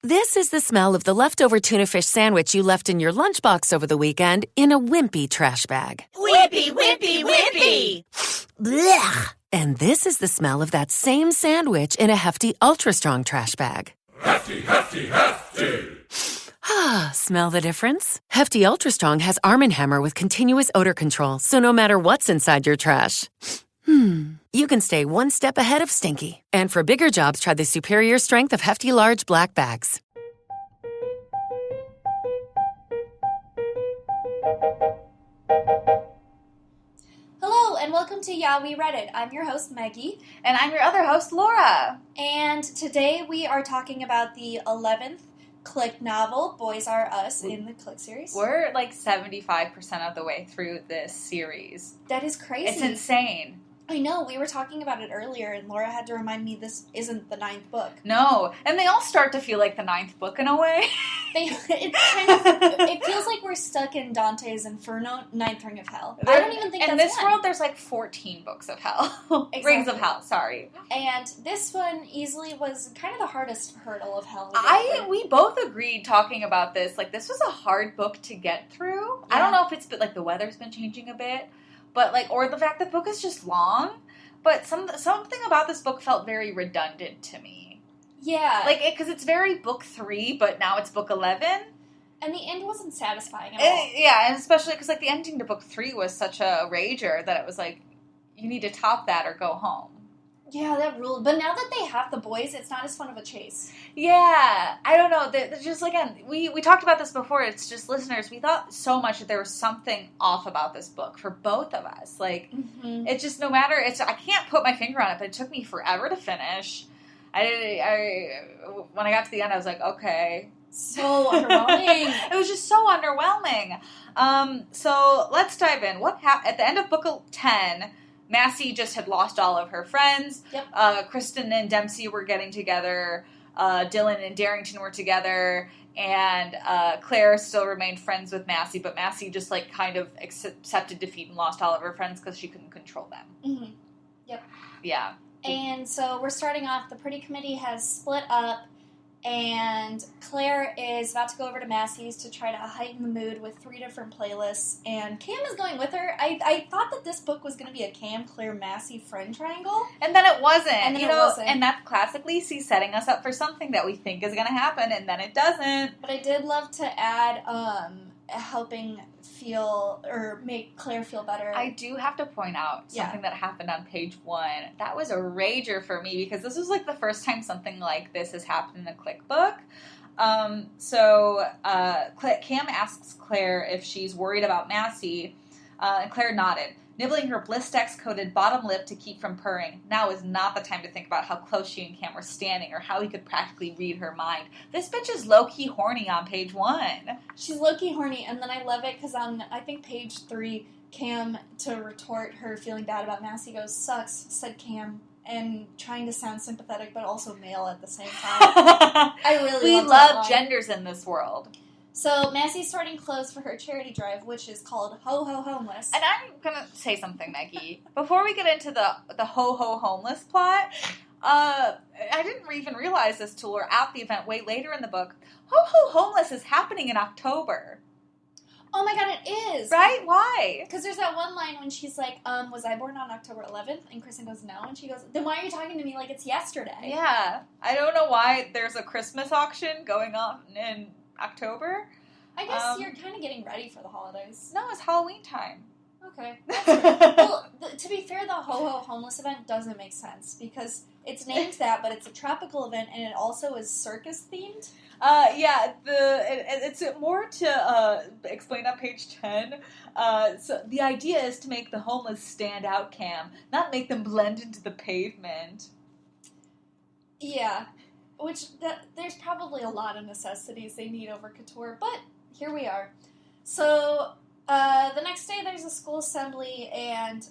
This is the smell of the leftover tuna fish sandwich you left in your lunchbox over the weekend in a wimpy trash bag. Wimpy, wimpy, wimpy! Blech! And this is the smell of that same sandwich in a hefty, ultra-strong trash bag. Hefty, hefty, hefty! Ah, smell the difference? Hefty Ultra Strong has Arm & Hammer with continuous odor control, so no matter what's inside your trash, you can stay one step ahead of stinky. And for bigger jobs, try the superior strength of Hefty Large Black Bags. Hello, and welcome to Yeah, We Read It. I'm your host, Maggie. And I'm your other host, Laura. And today we are talking about the 11th Clique novel, Boys Are Us, in the Clique series. We're like 75% of the way through this series. That is crazy. It's insane. I know, we were talking about it earlier, and Laura had to remind me this isn't the 9th book. No, and they all start to feel like the 9th book in a way. It feels like we're stuck in Dante's Inferno, 9th Ring of Hell. I don't even think that's in this one. world, there's like 14 books of hell. Exactly. Rings of Hell, sorry. And this one easily was kind of the hardest hurdle of hell. We both agreed talking about this. Like, this was a hard book to get through. Yeah. I don't know if it's been, like, the weather's been changing a bit. But, like, or the fact that the book is just long. But something about this book felt very redundant to me. Yeah. Like, because it's very book 3, but now it's book 11. And the end wasn't satisfying at all. Yeah, and especially because, like, the ending to book 3 was such a rager that it was like, you need to top that or go home. Yeah, that ruled. But now that they have the boys, it's not as fun of a chase. Yeah, I don't know. Just, again, we talked about this before. It's just, listeners, we thought so much that there was something off about this book for both of us. Like, It's just, no matter, I can't put my finger on it, but it took me forever to finish. When I got to the end, I was like, okay. So underwhelming. It was just so underwhelming. So let's dive in. At the end of book 10, Massey just had lost all of her friends. Yep. Kristen and Dempsey were getting together. Dylan and Darrington were together. And Claire still remained friends with Massey. But Massey just, like, kind of accepted defeat and lost all of her friends because she couldn't control them. Mm-hmm. Yep. Yeah. And so we're starting off. The Pretty Committee has split up. And Claire is about to go over to Massey's to try to heighten the mood with 3 different playlists. And Cam is going with her. I thought that this book was going to be a Cam, Claire, Massey friend triangle. And then it wasn't. And then it wasn't. And that's classically setting us up for something that we think is going to happen, and then it doesn't. But I did love to add helping feel or make Claire feel better. I do have to point out something that happened on page 1. That was a rager for me because this was like the first time something like this has happened in a Clique book. So Cam asks Claire if she's worried about Massey, and Claire nodded. Nibbling her Blistex-coated bottom lip to keep from purring. Now is not the time to think about how close she and Cam were standing or how he could practically read her mind. This bitch is low-key horny on page 1. She's low-key horny, and then I love it because on, I think, page 3, Cam, to retort her feeling bad about Massey, goes, "Sucks," said Cam, and trying to sound sympathetic but also male at the same time. I really love genders in this world. So, Massey's starting clothes for her charity drive, which is called Ho Ho Homeless. And I'm going to say something, Maggie. Before we get into the Ho Ho Homeless plot, I didn't even realize this till we're at the event way later in the book. Ho Ho Homeless is happening in October. Oh my god, it is! Right? Why? Because there's that one line when she's like, was I born on October 11th? And Kristen goes, no. And she goes, then why are you talking to me like it's yesterday? Yeah. I don't know why there's a Christmas auction going on in October. I guess you're kind of getting ready for the holidays. No, it's Halloween time. Okay. Well, to be fair, the Ho Ho Homeless event doesn't make sense because it's named that, but it's a tropical event and it also is circus themed. Yeah, it's more to explain on page 10. So the idea is to make the homeless stand out, Cam, not make them blend into the pavement. Yeah. There's probably a lot of necessities they need over couture, but here we are. So, the next day there's a school assembly, and,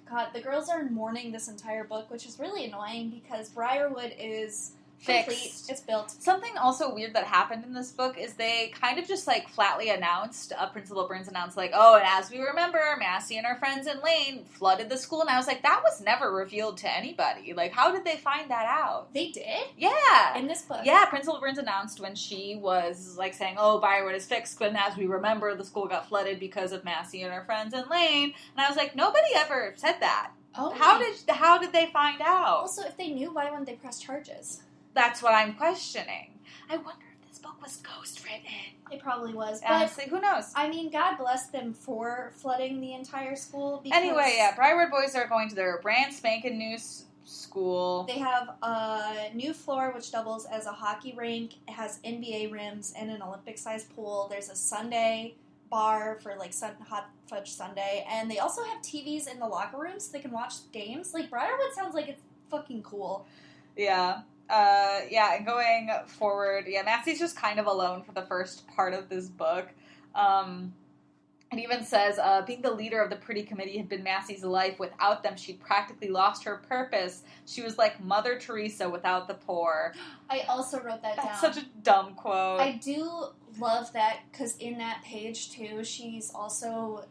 God, the girls are in mourning this entire book, which is really annoying because Briarwood is complete. It's built. Something also weird that happened in this book is they kind of just, like, flatly announced, Principal Burns announced, like, oh, and as we remember, Massey and her friends and Lane flooded the school. And I was like, that was never revealed to anybody. Like, how did they find that out? They did? Yeah. In this book? Yeah, Principal Burns announced when she was, like, saying, oh, Briarwood is fixed, but as we remember, the school got flooded because of Massey and her friends and Lane. And I was like, nobody ever said that. Oh. How did they find out? Also, if they knew, why wouldn't they press charges? That's what I'm questioning. I wonder if this book was ghostwritten. It probably was. But, honestly, who knows? I mean, God bless them for flooding the entire school. Because anyway, yeah, Briarwood boys are going to their brand spanking new school. They have a new floor which doubles as a hockey rink. It has NBA rims and an Olympic-sized pool. There's a Sunday bar for, like, hot fudge sundae. And they also have TVs in the locker rooms so they can watch games. Like, Briarwood sounds like it's fucking cool. Yeah. And going forward, Massey's just kind of alone for the first part of this book. It even says, being the leader of the pretty committee had been Massey's life. Without them, she'd practically lost her purpose. She was like Mother Teresa without the poor. I also wrote that down. That's such a dumb quote. I do love that, because in that page, too, she's also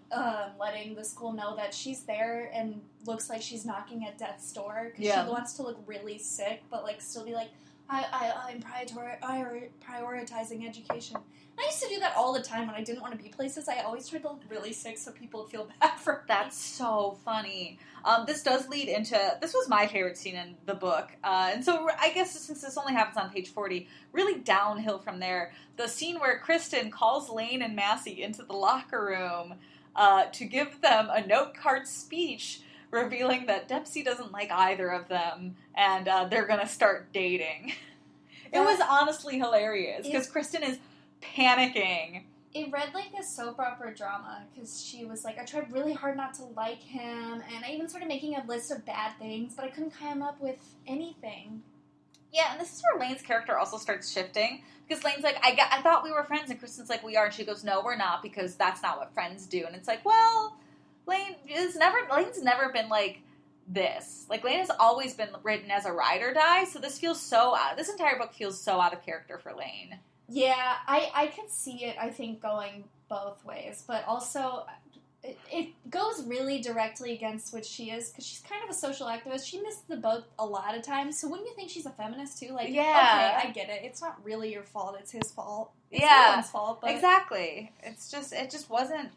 letting the school know that she's there and looks like she's knocking at death's door, because she wants to look really sick, but, like, still be like, I'm prioritizing education. I used to do that all the time when I didn't want to be places. I always tried to look really sick so people would feel bad for me. That's so funny. This does lead into... This was my favorite scene in the book. And so I guess since this only happens on page 40, really downhill from there. The scene where Kristen calls Lane and Massey into the locker room to give them a note card speech revealing that Dempsey doesn't like either of them and they're going to start dating. It was honestly hilarious because Kristen is panicking. It read like a soap opera drama because she was like, I tried really hard not to like him, and I even started making a list of bad things, but I couldn't come up with anything. Yeah, and this is where Lane's character also starts shifting, because Lane's like, I thought we were friends, and Kristen's like, we are, and she goes, no, we're not, because that's not what friends do, and it's like, well, Lane's never been like this. Like, Lane has always been written as a ride or die, so this entire book feels so out of character for Lane. Yeah, I could see it, I think, going both ways, but also it goes really directly against what she is, because she's kind of a social activist. She missed the boat a lot of times, so wouldn't you think she's a feminist, too? Like, okay, I get it. It's not really your fault, it's his fault. It's no one's fault, but... Exactly. It just wasn't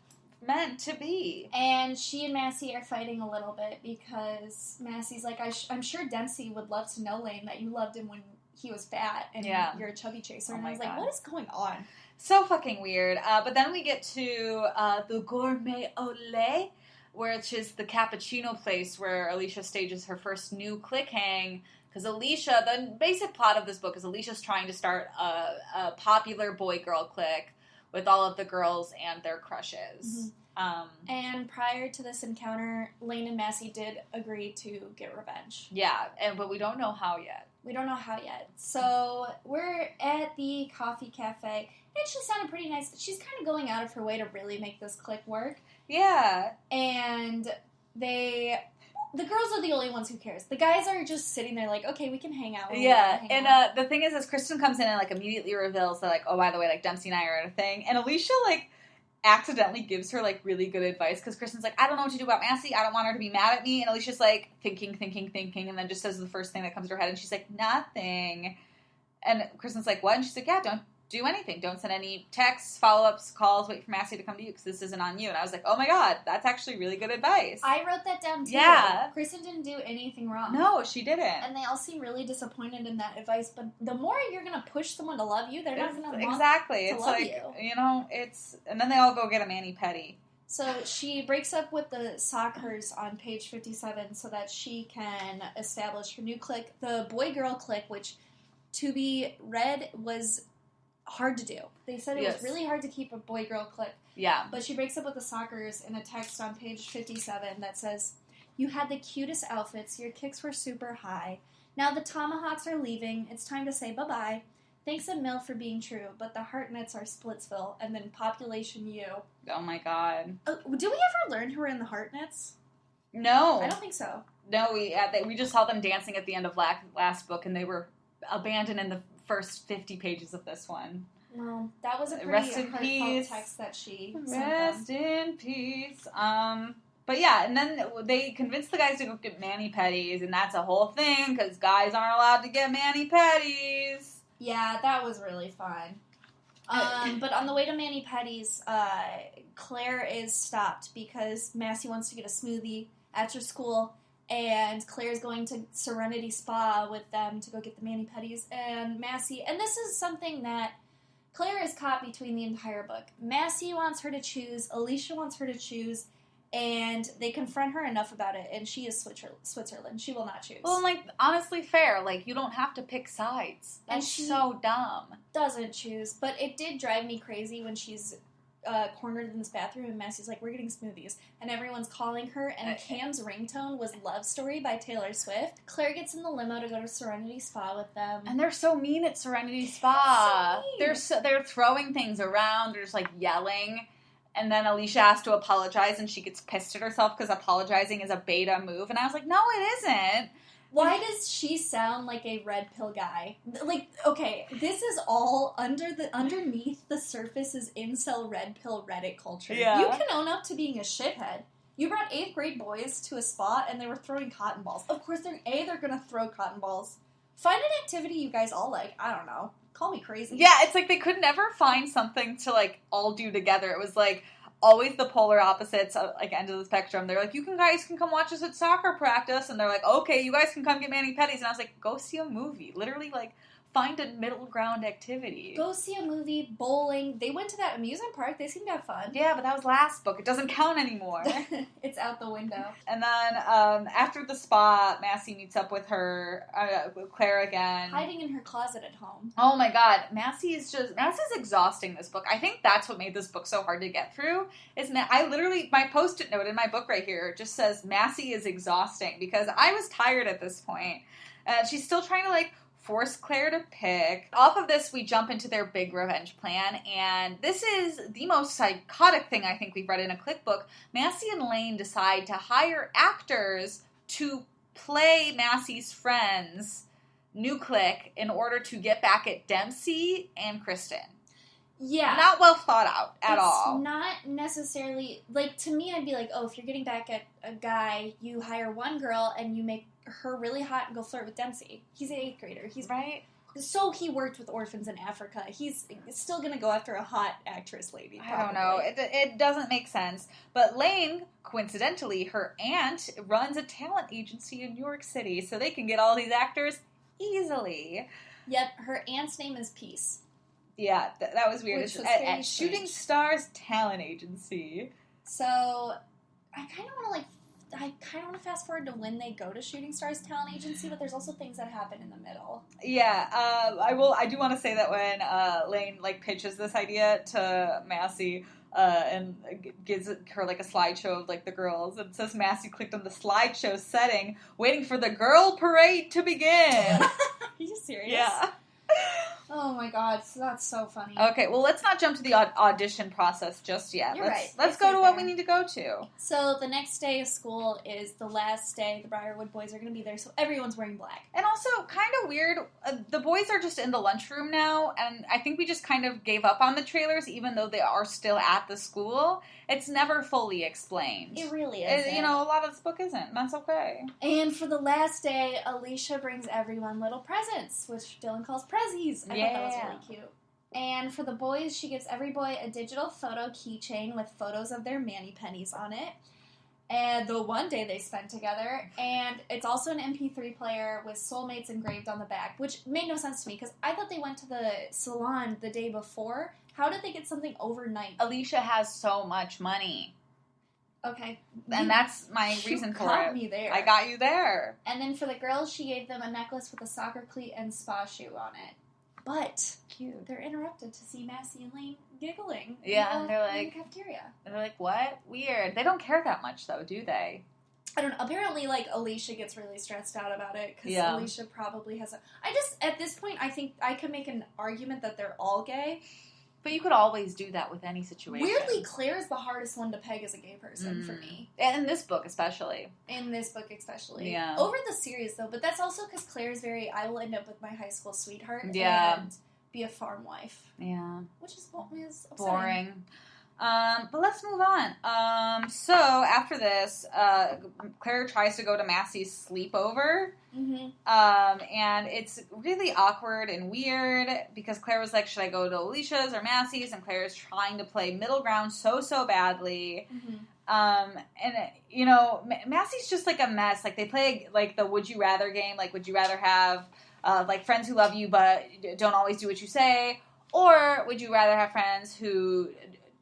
meant to be. And she and Massey are fighting a little bit, because Massey's like, I'm sure Dempsey would love to know, Lane, that you loved him when he was fat, and you're a chubby chaser. And I was like, what is going on? So fucking weird. But then we get to the Gourmet Olé, which is the cappuccino place where Alicia stages her first new clique hang. Because Alicia, the basic plot of this book is Alicia's trying to start a popular boy-girl clique with all of the girls and their crushes. Mm-hmm. And prior to this encounter, Lane and Massey did agree to get revenge. Yeah, but we don't know how yet. So we're at the coffee cafe. It actually sounded pretty nice. She's kind of going out of her way to really make this clique work. Yeah. And the girls are the only ones who cares. The guys are just sitting there like, okay, we can hang out. The thing is Kristen comes in and, like, immediately reveals that, like, oh, by the way, like, Dempsey and I are in a thing. And Alicia, like, accidentally gives her, like, really good advice, because Kristen's like, I don't know what to do about Massey, I don't want her to be mad at me, and Alicia's like, thinking, and then just says the first thing that comes to her head, and she's like, nothing. And Kristen's like, what? And she's like, yeah, don't do anything, don't send any texts, follow-ups, calls, wait for Massey to come to you, because this isn't on you. And I was like, oh my god, that's actually really good advice. I wrote that down too. Yeah. Kristen didn't do anything wrong. No, she didn't. And they all seem really disappointed in that advice, but the more you're going to push someone to love you, they're not going to want to love you. And then they all go get a mani-pedi. So she breaks up with the Sockers on page 57 so that she can establish her new clique, the boy-girl clique, which, to be read, was hard to do. They said it was really hard to keep a boy-girl clique. Yeah. But she breaks up with the Sockers in a text on page 57 that says, you had the cutest outfits, your kicks were super high. Now the Tomahawks are leaving, it's time to say bye-bye. Thanks a mil for being true, but the Hartnets are Splitsville, and then population U. Oh my god. Do we ever learn who are in the Hartnets? No. I don't think so. No, we just saw them dancing at the end of last book, and they were abandoned in the first 50 pages of this one. Well, that was a pretty Rest in heartfelt peace. text that she Rest sent them. in peace. But yeah, and then they convince the guys to go get mani-pedis, and that's a whole thing, because guys aren't allowed to get mani-pedis. Yeah, that was really fun. But on the way to mani-pedis, Claire is stopped because Massey wants to get a smoothie after school, and Claire's going to Serenity Spa with them to go get the mani-pedis, and Massey, and this is something that Claire is caught between the entire book. Massey wants her to choose, Alicia wants her to choose, and they confront her enough about it, and she is Switzerland. She will not choose. Well, like, honestly fair. Like, you don't have to pick sides. That's so dumb. Doesn't choose, but it did drive me crazy when she's cornered in this bathroom, and Massey's like, we're getting smoothies, and everyone's calling her, and Cam's ringtone was Love Story by Taylor Swift. Claire gets in the limo to go to Serenity Spa with them. And they're so mean at Serenity Spa. So mean. They're throwing things around, they're just, like, yelling. And then Alicia has to apologize, and she gets pissed at herself because apologizing is a beta move. And I was like, no, it isn't. Why does she sound like a red pill guy? Like, okay, this is all underneath the surface is incel red pill Reddit culture. Yeah. You can own up to being a shithead. You brought 8th grade boys to a spa, and they were throwing cotton balls. Of course, they're gonna throw cotton balls. Find an activity you guys all like. I don't know. Call me crazy. Yeah, it's like they could never find something to, like, all do together. It was, like, always the polar opposites, like, end of the spectrum. They're like, guys can come watch us at soccer practice. And they're like, okay, you guys can come get mani-pedis. And I was like, go see a movie. Literally, like, find a middle ground activity. Go see a movie, bowling. They went to that amusement park. They seemed to have fun. Yeah, but that was last book. It doesn't count anymore. It's out the window. And then after the spa, Massey meets up with with Claire again. Hiding in her closet at home. Oh my god, Massey's exhausting, this book. I think that's what made this book so hard to get through. My post-it note in my book right here just says Massey is exhausting, because I was tired at this point. And she's still trying to, like, force Claire to pick. Off of this, we jump into their big revenge plan, and this is the most psychotic thing I think we've read in a Clique book. Massey and Lane decide to hire actors to play Massey's friends, new Clique, in order to get back at Dempsey and Kristen. Yeah. Not well thought out at all. It's not necessarily, like, to me, I'd be like, oh, if you're getting back at a guy, you hire one girl and you make her really hot and go flirt with Dempsey. He's an 8th grader. He's right. So he worked with orphans in Africa. He's still going to go after a hot actress lady, probably. I don't know. It doesn't make sense. But Lane, coincidentally, her aunt runs a talent agency in New York City, so they can get all these actors easily. Yep, her aunt's name is Peace. Yeah, that was weird. Which was at Shooting Stars Talent Agency. So, I kind of want to fast forward to when they go to Shooting Stars Talent Agency, but there's also things that happen in the middle. Yeah, I do want to say that when Lane, like, pitches this idea to Massey, and gives her, like, a slideshow of, like, the girls, and it says Massey clicked on the slideshow setting, waiting for the girl parade to begin. Are you serious? Yeah. Oh my god, that's so funny. Okay, well, let's not jump to the audition process just yet. You're right. Let's go to what we need to go to. So the next day of school is the last day. The Briarwood boys are going to be there, so everyone's wearing black. And also, kind of weird, the boys are just in the lunchroom now, and I think we just kind of gave up on the trailers, even though they are still at the school. It's never fully explained. It really isn't. A lot of this book isn't, and that's okay. And for the last day, Alicia brings everyone little presents, which Dylan calls prezzies. I thought that was really cute. And for the boys, she gives every boy a digital photo keychain with photos of their mani-pedis on it. And the one day they spent together. And it's also an MP3 player with soulmates engraved on the back, which made no sense to me, because I thought they went to the salon the day before. How did they get something overnight? Alicia has so much money. Okay. And that's my reason for it. You got me there. I got you there. And then for the girls, she gave them a necklace with a soccer cleat and spa shoe on it. But cute. They're interrupted to see Massey and Lane giggling. Yeah, and they're like, in the cafeteria. And they're like, what? Weird. They don't care that much, though, do they? I don't know. Apparently, like, Alicia gets really stressed out about it, because Alicia probably has at this point, I think I could make an argument that they're all gay. But you could always do that with any situation. Weirdly, Claire is the hardest one to peg as a gay person for me. And in this book, especially. Yeah. Over the series, though. But that's also because Claire is I will end up with my high school sweetheart and be a farm wife. Yeah. Which is upsetting. Boring. But let's move on. So, after this, Claire tries to go to Massey's sleepover. Mm-hmm. And it's really awkward and weird because Claire was like, should I go to Alicia's or Massey's? And Claire is trying to play middle ground so badly. Mm-hmm. And, you know, Massey's just like a mess. Like, they play, like, the would you rather game. Like, would you rather have, like, friends who love you but don't always do what you say? Or would you rather have friends who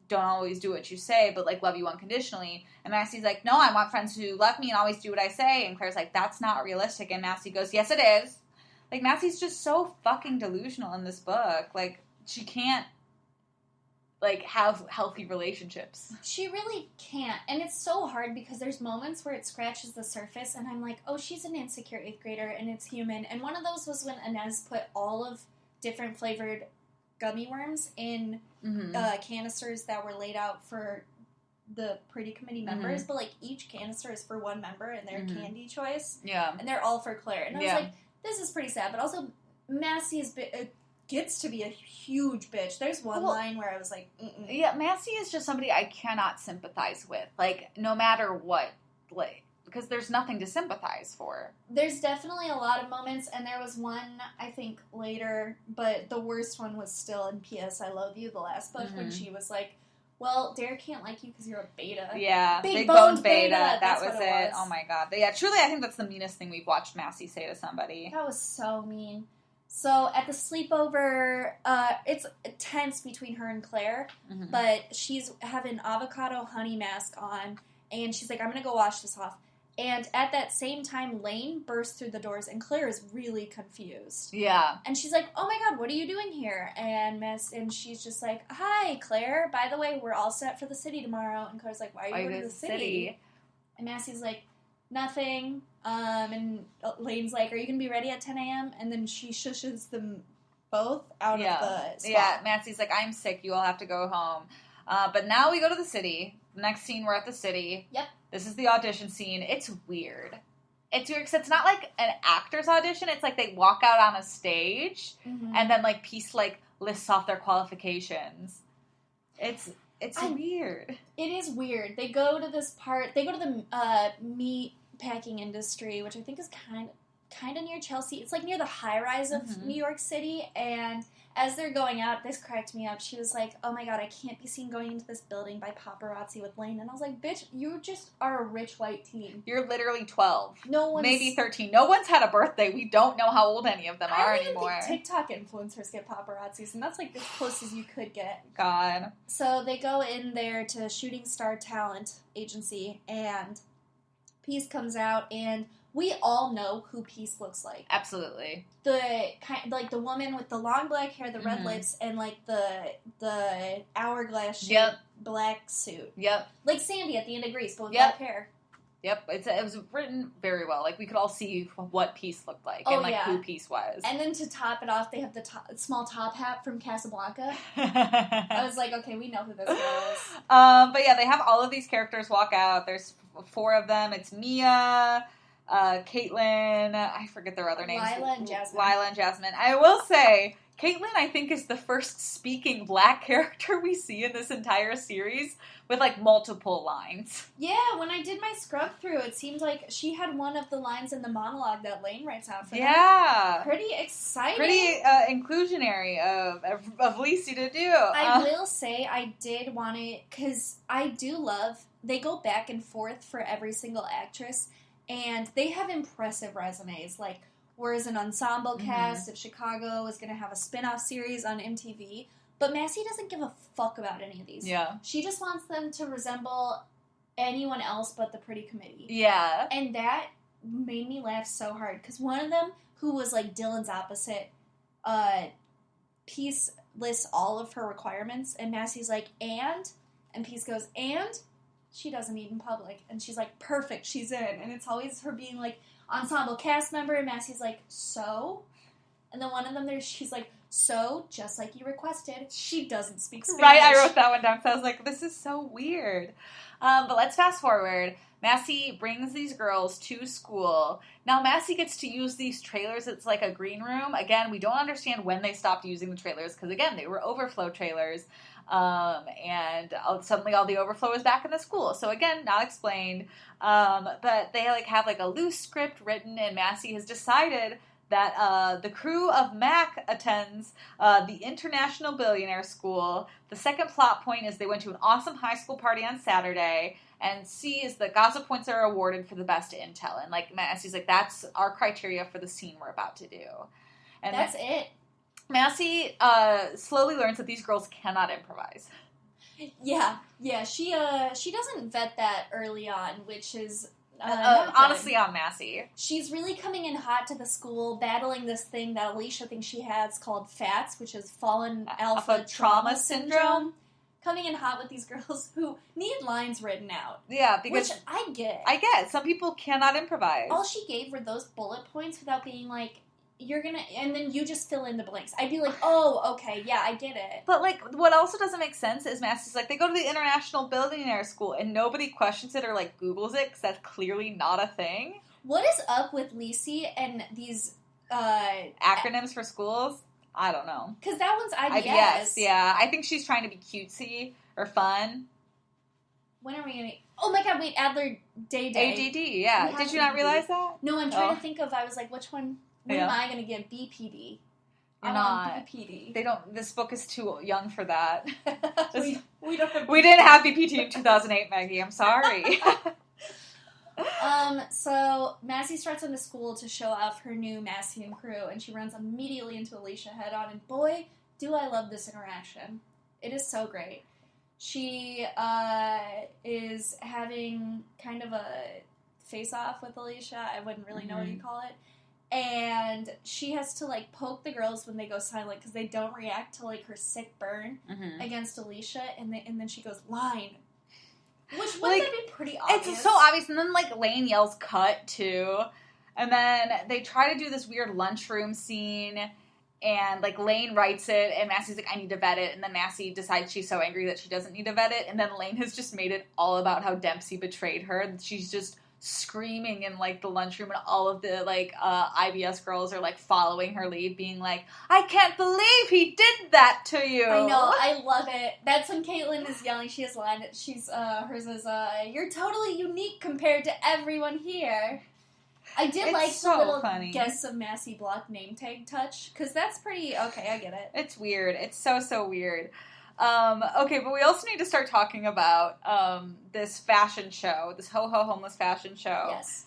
don't always do what you say, but, like, love you unconditionally? And Massey's like, no, I want friends who love me and always do what I say. And Claire's like, that's not realistic. And Massey goes, yes, it is. Like, Massey's just so fucking delusional in this book. Like, she can't, like, have healthy relationships. She really can't. And it's so hard because there's moments where it scratches the surface and I'm like, oh, she's an insecure 8th grader and it's human. And one of those was when Inez put all of different flavored gummy worms in canisters that were laid out for the Pretty Committee members, but, like, each canister is for one member and their candy choice. Yeah. And they're all for Claire. And I was like, this is pretty sad. But also, Massey gets to be a huge bitch. There's one line where I was like, yeah, Massey is just somebody I cannot sympathize with. Like, no matter what. Like, because there's nothing to sympathize for. There's definitely a lot of moments, and there was one, I think, later, but the worst one was still in P.S. I Love You, the last book, when she was like, well, Derek can't like you because you're a beta. Yeah, big boned beta. That was it. Oh my god. But yeah, truly, I think that's the meanest thing we've watched Massey say to somebody. That was so mean. So at the sleepover, it's tense between her and Claire, but she's having avocado honey mask on, and she's like, I'm going to go wash this off. And at that same time, Lane bursts through the doors, and Claire is really confused. Yeah. And she's like, oh my god, what are you doing here? And she's just like, hi, Claire. By the way, we're all set for the city tomorrow. And Claire's like, why are you going to the city? And Massey's like, nothing. And Lane's like, are you going to be ready at 10 a.m.? And then she shushes them both out of the spot. Yeah, Massey's like, I'm sick. You all have to go home. But now we go to the city. Next scene, we're at the city. Yep. This is the audition scene. It's weird. It's weird because it's not like an actor's audition. It's like they walk out on a stage and then, like, Peace, like, lists off their qualifications. It's weird. It is weird. They go to this part. They go to the meat packing industry, which I think is kind of near Chelsea. It's, like, near the high-rise of New York City, and as they're going out, this cracked me up. She was like, oh my god, I can't be seen going into this building by paparazzi with Lane. And I was like, bitch, you just are a rich white teen. You're literally 12. Maybe 13. No one's had a birthday. We don't know how old any of them are anymore. I don't even think TikTok influencers get paparazzis, and that's, like, as close as you could get. God. So they go in there to Shooting Star Talent Agency, and Peace comes out, and we all know who Peace looks like. Absolutely. The woman with the long black hair, the red lips, and, like, the hourglass shaped black suit. Yep. Like Sandy at the end of Grease, but with black hair. Yep. It was written very well. Like, we could all see what Peace looked like and, like, who Peace was. And then to top it off, they have the small top hat from Casablanca. I was like, okay, we know who this girl is. But yeah, they have all of these characters walk out. There's 4 of them. It's Mia, Caitlin, I forget their other names. Lila and Jasmine. I will say, Caitlin, I think, is the first speaking black character we see in this entire series with, like, multiple lines. Yeah, when I did my scrub through, it seemed like she had one of the lines in the monologue that Lane writes out for them. Yeah. Pretty exciting. Pretty inclusionary of Lacey to do. I will say I did want it, because I do love, they go back and forth for every single actress, and they have impressive resumes. Like, whereas an ensemble cast of Chicago is going to have a spin-off series on MTV. But Massey doesn't give a fuck about any of these. Yeah. She just wants them to resemble anyone else but the Pretty Committee. Yeah. And that made me laugh so hard. Because one of them, who was, like, Dylan's opposite, Peace lists all of her requirements. And Massey's like, and? And Peace goes, and? She doesn't eat in public. And she's like, perfect, she's in. And it's always her being like, ensemble cast member. And Massey's like, so? And then one of them, she's like, So, just like you requested, she doesn't speak Spanish. Right, I wrote that one down, so I was like, this is so weird. But let's fast forward. Massey brings these girls to school. Now, Massey gets to use these trailers. It's like a green room. Again, we don't understand when they stopped using the trailers, because, again, they were overflow trailers. And suddenly all the overflow is back in the school. So, again, not explained. But they, have, a loose script written, and Massey has decided that the crew of Mac attends the International Billionaire School. The second plot point is they went to an awesome high school party on Saturday. And C is that gossip points are awarded for the best intel. And, Massey's that's our criteria for the scene we're about to do. And that's it. Massey slowly learns that these girls cannot improvise. Yeah. She doesn't vet that early on, which is... honestly, on Massey. She's really coming in hot to the school, battling this thing that Alicia thinks she has called FATS, which is Fallen Alpha Trauma Syndrome. Coming in hot with these girls who need lines written out. Yeah, because... Which I get. I get. Some people cannot improvise. All she gave were those bullet points without being you're gonna... And then you just fill in the blanks. I'd be like, oh, okay, yeah, I get it. But, what also doesn't make sense is Massey's they go to the International Billionaire School, and nobody questions it or, Googles it, because that's clearly not a thing. What is up with Lacey and these... acronyms for schools? I don't know. Because that one's IBS. IBS, yeah. I think she's trying to be cutesy or fun. When are we going to... Oh my god, wait, Adler Day. ADD, yeah. Did you not realize that? No, I'm trying to think of... I was like, which one... When am I going to get BPD? You're not. BPD. They don't... This book is too young for that. we don't have... We didn't have BPD in 2008, Maggie. I'm sorry. So Massey starts into school to show off her new Massey and crew, and she runs immediately into Alicia head on, and boy, do I love this interaction. It is so great. She is having kind of a face-off with Alicia. I wouldn't really know what you call it. And she has to, poke the girls when they go silent, because they don't react to, her sick burn against Alicia, and then she goes, line. Which wouldn't that be pretty obvious? It's so obvious. And then, Lane yells cut, too. And then they try to do this weird lunchroom scene. And, Lane writes it. And Massey's like, I need to vet it. And then Massey decides she's so angry that she doesn't need to vet it. And then Lane has just made it all about how Dempsey betrayed her. She's just screaming in, the lunchroom. And all of the, IBS girls are, following her lead. Being like, I can't believe he did that to you. I know. I love it. That's when Caitlin is yelling. She has a line. Hers is, you're totally unique compared to everyone here. I did the little funny guess of Massey block name tag touch. Because that's pretty... Okay, I get it. It's weird. It's so, so weird. Okay, but we also need to start talking about this fashion show, this ho-ho homeless fashion show. Yes.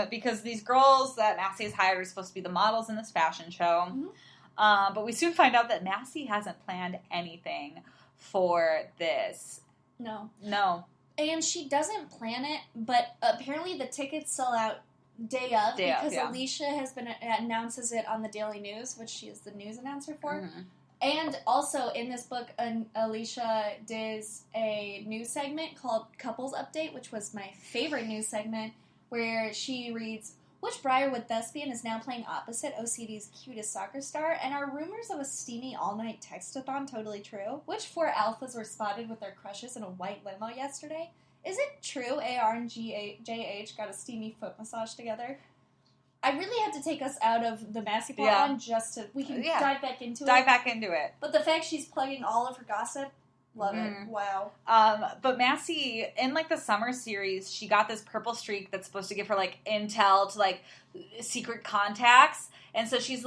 Because these girls that Massey has hired are supposed to be the models in this fashion show. Mm-hmm. But we soon find out that Massey hasn't planned anything for this. No. And she doesn't plan it, but apparently the tickets sell out day of because Alicia has been announces it on the Daily News, which she is the news announcer for. Mm-hmm. And also, in this book, Alicia does a news segment called Couples Update, which was my favorite news segment, where she reads, which Briarwood thespian is now playing opposite OCD's cutest soccer star? And are rumors of a steamy all-night textathon totally true? Which 4 alphas were spotted with their crushes in a white limo yesterday? Is it true AR and JH got a steamy foot massage together? I really had to take us out of the Massey plot one just so we can dive back into it. Dive back into it. But the fact she's plugging all of her gossip, love it. Wow. But Massey, in the summer series, she got this purple streak that's supposed to give her intel to secret contacts. And so she's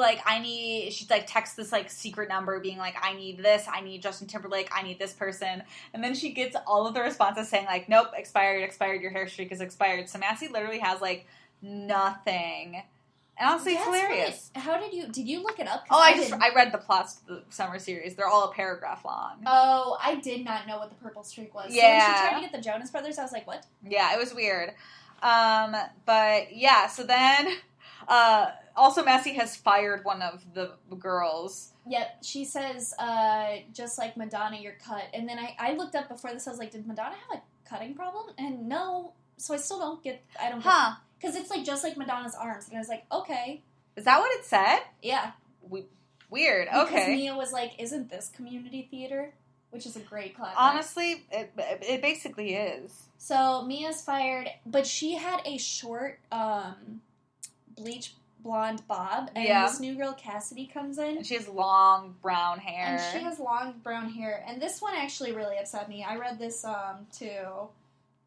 she texts this secret number being I need this, I need Justin Timberlake, I need this person. And then she gets all of the responses saying nope, expired, your hair streak is expired. So Massey literally has nothing. And honestly, it's hilarious. How did you look it up? Oh, I read the plots of the summer series. They're all a paragraph long. Oh, I did not know what the purple streak was. Yeah. So when she tried to get the Jonas Brothers, I was like, what? Yeah, it was weird. But yeah, so then also Massey has fired one of the girls. Yep, she says, just like Madonna, you're cut. And then I looked up before this, I was like, did Madonna have a cutting problem? And no, so I still don't get, because it's just like Madonna's arms. And I was like, okay. Is that what it said? Yeah. Weird. Because Okay. Mia was like, "Isn't this community theater?" Which is a great clap. Honestly, it basically is. So Mia's fired, but she had a short, bleach blonde bob, and this new girl Cassidy comes in. And she has long brown hair. And this one actually really upset me. I read this to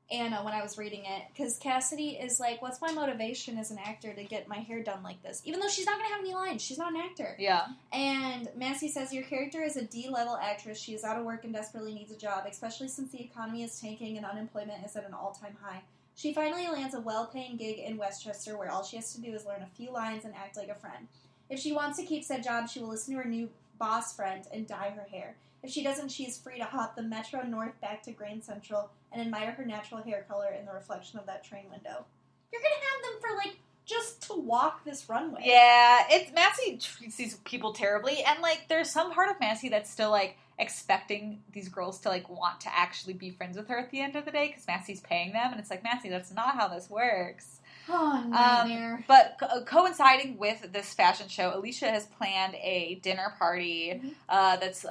Anna when I was reading it, because Cassidy is like, what's my motivation as an actor to get my hair done like this? Even though she's not going to have any lines. She's not an actor. Yeah. And Massey says, your character is a D-level actress. She is out of work and desperately needs a job, especially since the economy is tanking and unemployment is at an all-time high. She finally lands a well-paying gig in Westchester where all she has to do is learn a few lines and act like a friend. If she wants to keep said job, she will listen to her new boss friend and dye her hair. If she doesn't, she is free to hop the Metro North back to Grand Central and admire her natural hair color in the reflection of that train window. You're going to have them for, like, just to walk this runway. Yeah, Massey treats these people terribly, and, like, there's some part of Massey that's still, like, expecting these girls to, like, want to actually be friends with her at the end of the day, because Massey's paying them, and it's like, Massey, that's not how this works. Oh, nightmare. But coinciding with this fashion show, Alicia has planned a dinner party that's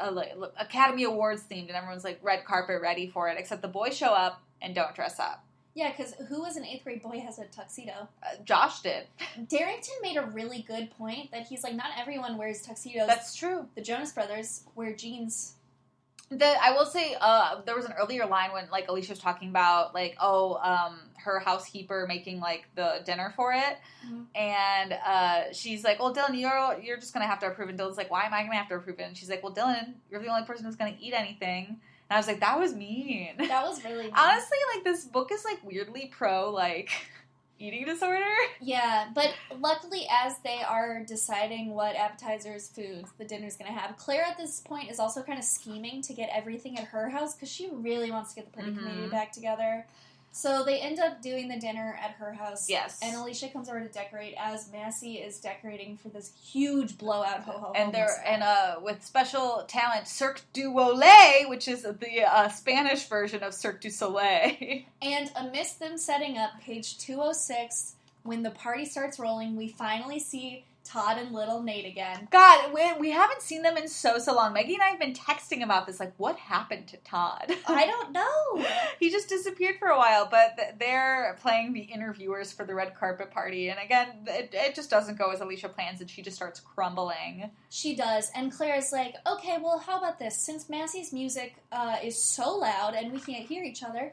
Academy Awards themed, and everyone's like red carpet ready for it, except the boys show up and don't dress up. Yeah, because who as an 8th grade boy has a tuxedo? Josh did. Darrington made a really good point that he's like, not everyone wears tuxedos. That's true. The Jonas Brothers wear jeans. I will say, there was an earlier line when, like, Alicia was talking about, like, her housekeeper making, like, the dinner for it, and she's like, well, Dylan, you're just gonna have to approve it. And Dylan's like, why am I gonna have to approve it? And she's like, well, Dylan, you're the only person who's gonna eat anything. And I was like, that was mean. That was really mean. Honestly, like, this book is, like, weirdly pro, like, eating disorder. Yeah, but luckily as they are deciding what appetizers, foods the dinner's going to have, Claire at this point is also kind of scheming to get everything at her house because she really wants to get the pretty community back together. So they end up doing the dinner at her house. Yes. And Alicia comes over to decorate as Massey is decorating for this huge blowout ho-ho. And with special talent, Cirque du Soleil, which is the Spanish version of Cirque du Soleil. And amidst them setting up, page 206, when the party starts rolling, we finally see Todd and little Nate again. God, we haven't seen them in so long. Maggie and I have been texting about this, like, what happened to Todd? I don't know. He just disappeared for a while, but they're playing the interviewers for the red carpet party, and again, it just doesn't go as Alicia plans, and she just starts crumbling. She does, and Claire's like, okay, well, how about this? Since Massey's music is so loud and we can't hear each other,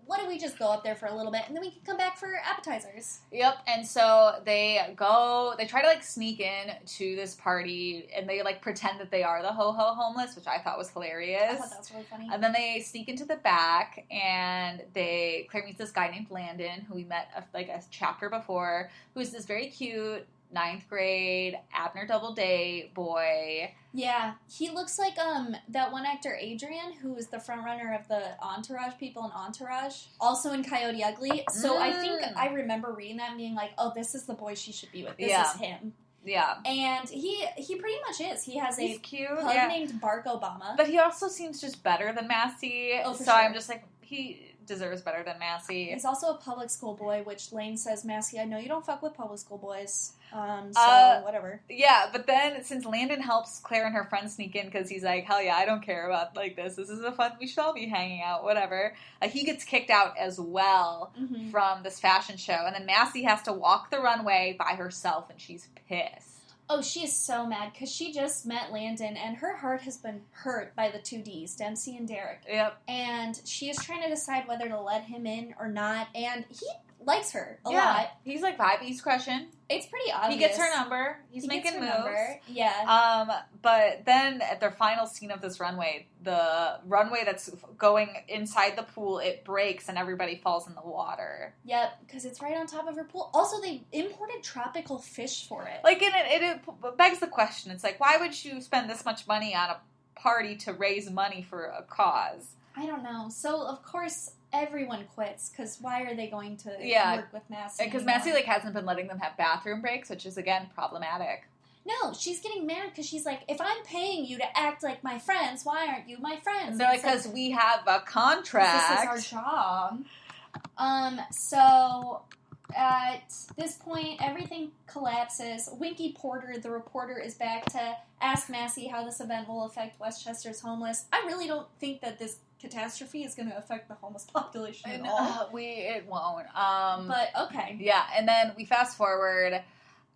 why don't we just go up there for a little bit, and then we can come back for appetizers. Yep, and so they try to, like, sneak in to this party, and they, like, pretend that they are the ho-ho homeless, which I thought was hilarious. I thought that was really funny. And then they sneak into the back, and Claire meets this guy named Landon, who we met, a chapter before, who's this very cute 9th grade Abner Doubleday boy. Yeah, he looks like that one actor Adrian, who is the front runner of the Entourage people in Entourage, also in Coyote Ugly. So I think I remember reading that and being like, oh, this is the boy she should be with. This is him. Yeah. And he pretty much is. He has He's a cute, pug named Bark Obama. But he also seems just better than Massey. Oh, for so sure. I'm just like, he deserves better than Massey. He's also a public school boy, which Lane says, Massey, I know you don't fuck with public school boys. So whatever. Yeah, but then since Landon helps Claire and her friends sneak in because he's like, hell yeah, I don't care about like this. This is a fun, we should all be hanging out, whatever. He gets kicked out as well from this fashion show. And then Massey has to walk the runway by herself and she's pissed. Oh, she is so mad because she just met Landon and her heart has been hurt by the two Ds, Dempsey and Derek. Yep. And she is trying to decide whether to let him in or not. And he likes her a lot. He's like vibe. He's crushing. It's pretty obvious. He gets her number. He's making moves. Yeah. But then at their final scene of this runway, the runway that's going inside the pool, it breaks and everybody falls in the water. Yep, because it's right on top of her pool. Also, they imported tropical fish for it. Like, it begs the question. It's like, why would you spend this much money on a party to raise money for a cause? I don't know. So, of course, everyone quits, because why are they going to work with Massey? Because Massey, like, hasn't been letting them have bathroom breaks, which is, again, problematic. No, she's getting mad because she's like, if I'm paying you to act like my friends, why aren't you my friends? And they're like, because we have a contract. This is our job. So At this point, everything collapses. Winky Porter, the reporter, is back to ask Massey how this event will affect Westchester's homeless. I really don't think that this catastrophe is going to affect the homeless population at all. It won't. But, okay. Yeah, and then we fast forward.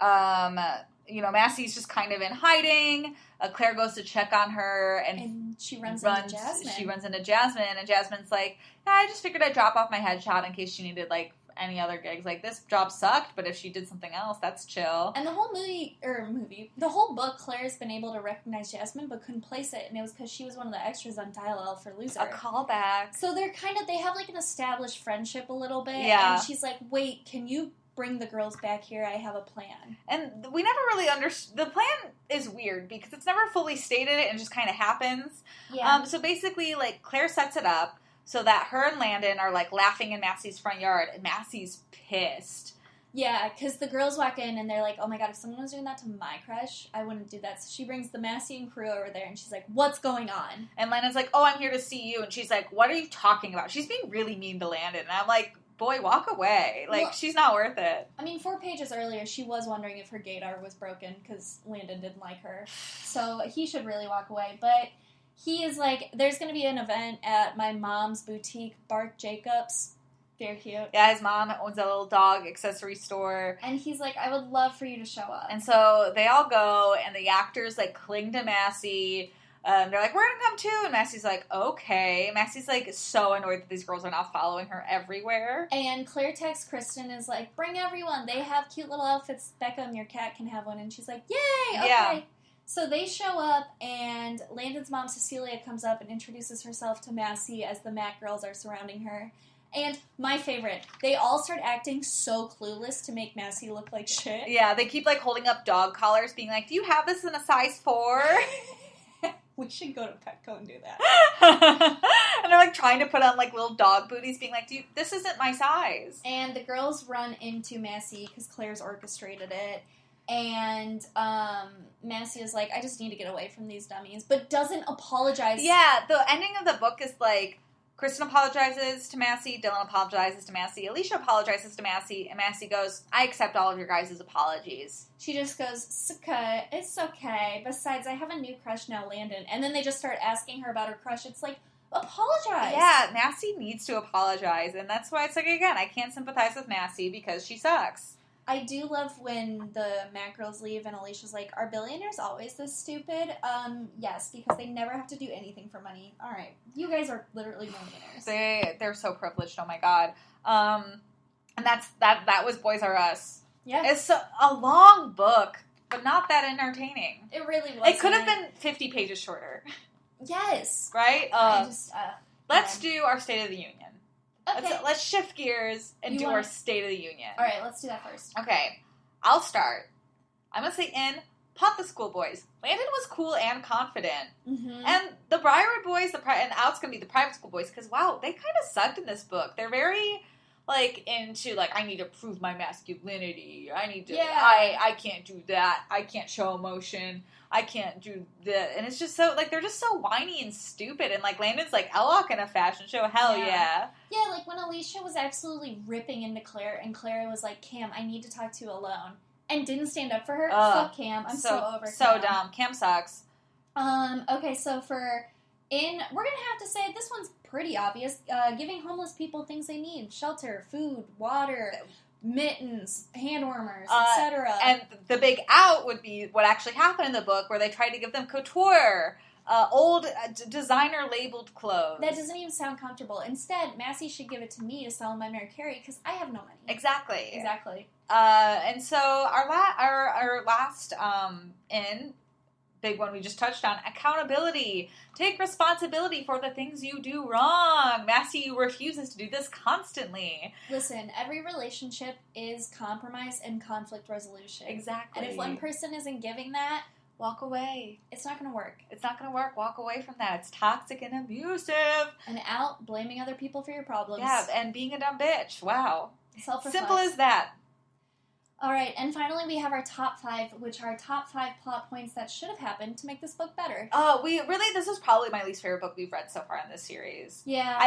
Massey's just kind of in hiding. Claire goes to check on her, and she runs into Jasmine. She runs into Jasmine, and Jasmine's like, I just figured I'd drop off my headshot in case she needed, like, any other gigs. Like, this job sucked, but if she did something else, that's chill. And the whole the whole book, Claire's been able to recognize Jasmine, but couldn't place it, and it was because she was one of the extras on Dial L for Loser. A callback. So they have, like, an established friendship a little bit, yeah. And she's like, wait, can you bring the girls back here? I have a plan. And we never really understood. The plan is weird because it's never fully stated and just kind of happens. Yeah. So basically, like, Claire sets it up so that her and Landon are, like, laughing in Massey's front yard, and Massey's pissed. Yeah, because the girls walk in and they're like, oh my god, if someone was doing that to my crush, I wouldn't do that. So she brings the Massey and crew over there and she's like, what's going on? And Landon's like, oh, I'm here to see you. And she's like, what are you talking about? She's being really mean to Landon. And I'm like, boy, walk away. Like, well, she's not worth it. I mean, 4 pages earlier, she was wondering if her gaydar was broken because Landon didn't like her. So he should really walk away. But he is like, there's going to be an event at my mom's boutique, Bart Jacobs. Very cute. Yeah, his mom owns a little dog accessory store. And he's like, I would love for you to show up. And so they all go, and the actors, like, cling to Massey. They're like, we're gonna come too. And Massey's like, okay. Massey's, like, so annoyed that these girls are now following her everywhere. And Claire texts Kristen is like, bring everyone. They have cute little outfits. Becca and your cat can have one. And she's like, yay, okay. Yeah. So they show up, and Landon's mom, Cecilia, comes up and introduces herself to Massey as the Mac girls are surrounding her. And my favorite, they all start acting so clueless to make Massey look like shit. Yeah, they keep, like, holding up dog collars, being like, do you have this in a size 4? We should go to Petco and do that. And they're, like, trying to put on, like, little dog booties, being like, dude, this isn't my size. And the girls run into Massey because Claire's orchestrated it. And Massey is like, I just need to get away from these dummies. But doesn't apologize. Yeah, the ending of the book is, like, Kristen apologizes to Massey, Dylan apologizes to Massey, Alicia apologizes to Massey, and Massey goes, I accept all of your guys' apologies. She just goes, it's okay. Besides, I have a new crush now, Landon. And then they just start asking her about her crush. It's like, apologize. Yeah, Massey needs to apologize, and that's why it's like, again, I can't sympathize with Massey because she sucks. I do love when the Mac girls leave and Alicia's like, are billionaires always this stupid? Yes, because they never have to do anything for money. All right. You guys are literally millionaires. They're so privileged, oh my god. And that was Boys R Us. Yeah. It's a long book, but not that entertaining. It really was. It could have been 50 pages shorter. Yes. Right? Let's do our State of the Union. Okay. Let's shift gears and do our State of the Union. All right, let's do that first. Okay, I'll start. I'm going to say Pot the Schoolboys. Landon was cool and confident. Mm-hmm. And the Briarwood boys, and Out's going to be the private school boys, because, wow, they kind of sucked in this book. They're very, like, into, like, I need to prove my masculinity. I need to, I can't do that. I can't show emotion. I can't do that. And it's just so, like, they're just so whiny and stupid. And, like, Landon's like, I'll walk in a fashion show. Hell yeah. Yeah, like, when Alicia was absolutely ripping into Claire, and Claire was like, Cam, I need to talk to you alone. And didn't stand up for her. Fuck Cam. I'm so over Cam. So dumb. Cam sucks. Okay, so we're gonna have to say this one's pretty obvious. Giving homeless people things they need. Shelter, food, water, mittens, hand warmers, etc. And the big out would be what actually happened in the book, where they tried to give them couture, old designer labeled clothes. That doesn't even sound comfortable. Instead, Massey should give it to me to sell in my Mary Carey because I have no money. Exactly. And so our last big one we just touched on, accountability. Take responsibility for the things you do wrong. Massey refuses to do this constantly. Listen, every relationship is compromise and conflict resolution. Exactly. And if one person isn't giving that, walk away. It's not going to work. It's not going to work. Walk away from that. It's toxic and abusive. And out blaming other people for your problems. Yeah, and being a dumb bitch. Wow. Self-reflect. Simple as that. All right, and finally we have our top 5, which are top 5 plot points that should have happened to make this book better. This is probably my least favorite book we've read so far in this series. Yeah.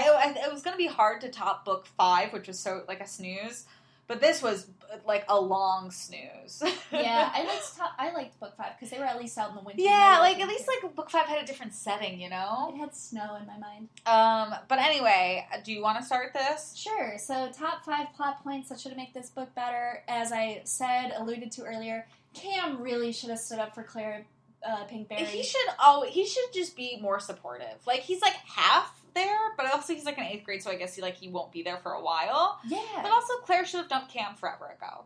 It was going to be hard to top book 5, which was so, like, a snooze, But this was like a long snooze. Yeah, I liked book 5 because they were at least out in the winter. Yeah, like at least like book 5 had a different setting, you know? It had snow in my mind. But anyway, do you want to start this? Sure. So top 5 plot points that should make this book better. As I alluded to earlier, Cam really should have stood up for Claire Pinkberry. He should just be more supportive. Like he's like half there, but also he's like in 8th grade, so I guess he won't be there for a while. Yeah. But also Claire should have dumped Cam forever ago.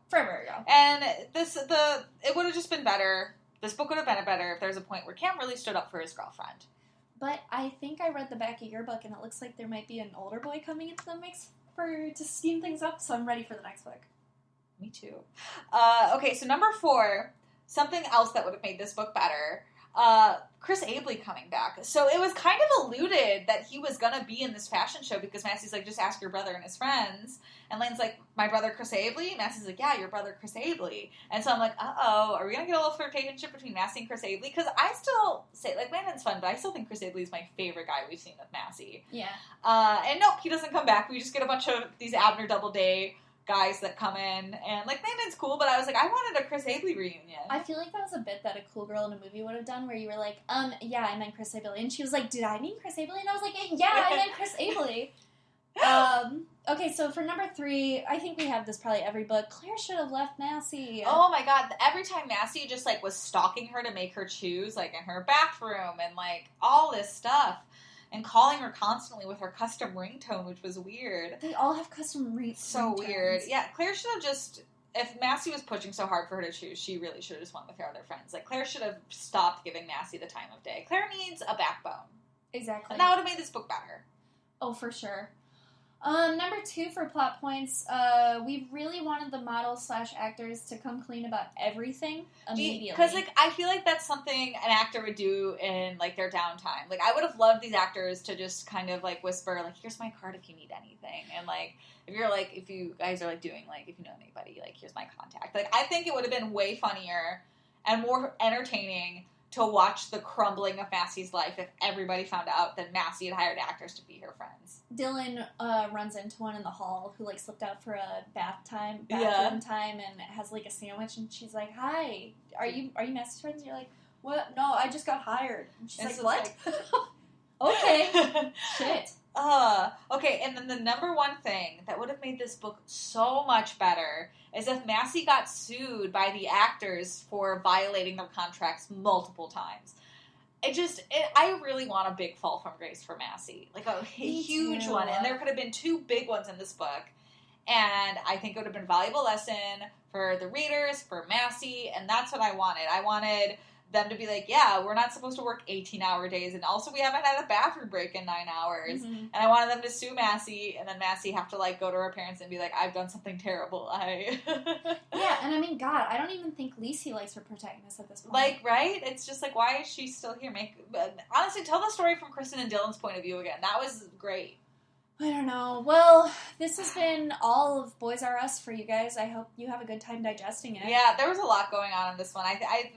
And it would have just been better. This book would have been better if there's a point where Cam really stood up for his girlfriend. But I think I read the back of your book, and it looks like there might be an older boy coming into the mix to steam things up, so I'm ready for the next book. Me too. Okay, so number 4, something else that would have made this book better. Chris Abley coming back. So it was kind of alluded that he was gonna be in this fashion show because Massey's like, just ask your brother and his friends. And Lane's like, my brother Chris Abley? Massey's like, yeah, your brother Chris Abley. And so I'm like, uh-oh, are we gonna get a little flirtationship between Massey and Chris Abley? Because I still say, like, Landon's fun, but I still think Chris Abley is my favorite guy we've seen with Massey. Yeah. And nope, he doesn't come back. We just get a bunch of these Abner Doubleday guys that come in, and like Landon's cool, but I was like, I wanted a Chris Abley reunion. I feel like that was a bit that a cool girl in a movie would have done, where you were like, yeah, I meant Chris Abley, and she was like, did I mean Chris Abley? And I was like, yeah, I meant Chris Abley. Okay, so for number 3, I think we have this probably every book. Claire should have left Massey. Oh my god, every time Massey just like was stalking her to make her choose, like in her bathroom and like all this stuff. And calling her constantly with her custom ringtone, which was weird. They all have custom ringtones. So weird. Yeah, Claire should have just... If Massey was pushing so hard for her to choose, she really should have just went with her other friends. Like, Claire should have stopped giving Massey the time of day. Claire needs a backbone. Exactly. And that would have made this book better. Oh, for sure. Number 2 for plot points, we really wanted the models/actors to come clean about everything immediately. Because, like, I feel like that's something an actor would do in, like, their downtime. Like, I would have loved these actors to just kind of, like, whisper, like, here's my card if you need anything. And, like, if you guys are, like, doing, like, if you know anybody, like, here's my contact. Like, I think it would have been way funnier and more entertaining to watch the crumbling of Massey's life if everybody found out that Massey had hired actors to be her friends. Dylan runs into one in the hall who like slipped out for a bathroom time, and has like a sandwich, and she's like, "Hi, are you Massey's friends?" And you're like, "What? No, I just got hired." And she's like, "What?" Okay, shit. Okay, and then the number 1 thing that would have made this book so much better is if Massey got sued by the actors for violating their contracts multiple times. I really want a big fall from grace for Massey. Like a huge one. And there could have been 2 big ones in this book. And I think it would have been a valuable lesson for the readers, for Massey, and that's what I wanted. I wanted them to be like, yeah, we're not supposed to work 18-hour days, and also we haven't had a bathroom break in 9 hours. Mm-hmm. And I wanted them to sue Massey, and then Massey have to, like, go to her parents and be like, I've done something terrible. Yeah, and I mean, God, I don't even think Lacey likes her protagonist at this point. Like, right? It's just like, why is she still here? Honestly, tell the story from Kristen and Dylan's point of view again. That was great. I don't know. Well, this has been all of Boys R Us for you guys. I hope you have a good time digesting it. Yeah, there was a lot going on in this one.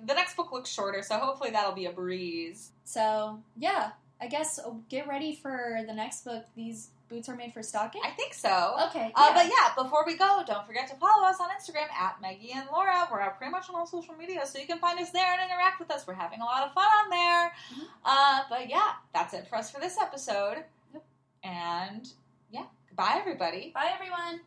The next book looks shorter, so hopefully that'll be a breeze. So, yeah. I guess get ready for the next book. These boots are made for stocking? I think so. Okay. Yeah. But yeah, before we go, don't forget to follow us on Instagram at Maggie and Laura. We're out pretty much on all social media, so you can find us there and interact with us. We're having a lot of fun on there. Mm-hmm. But yeah, that's it for us for this episode. Yep. And yeah, goodbye, everybody. Bye, everyone.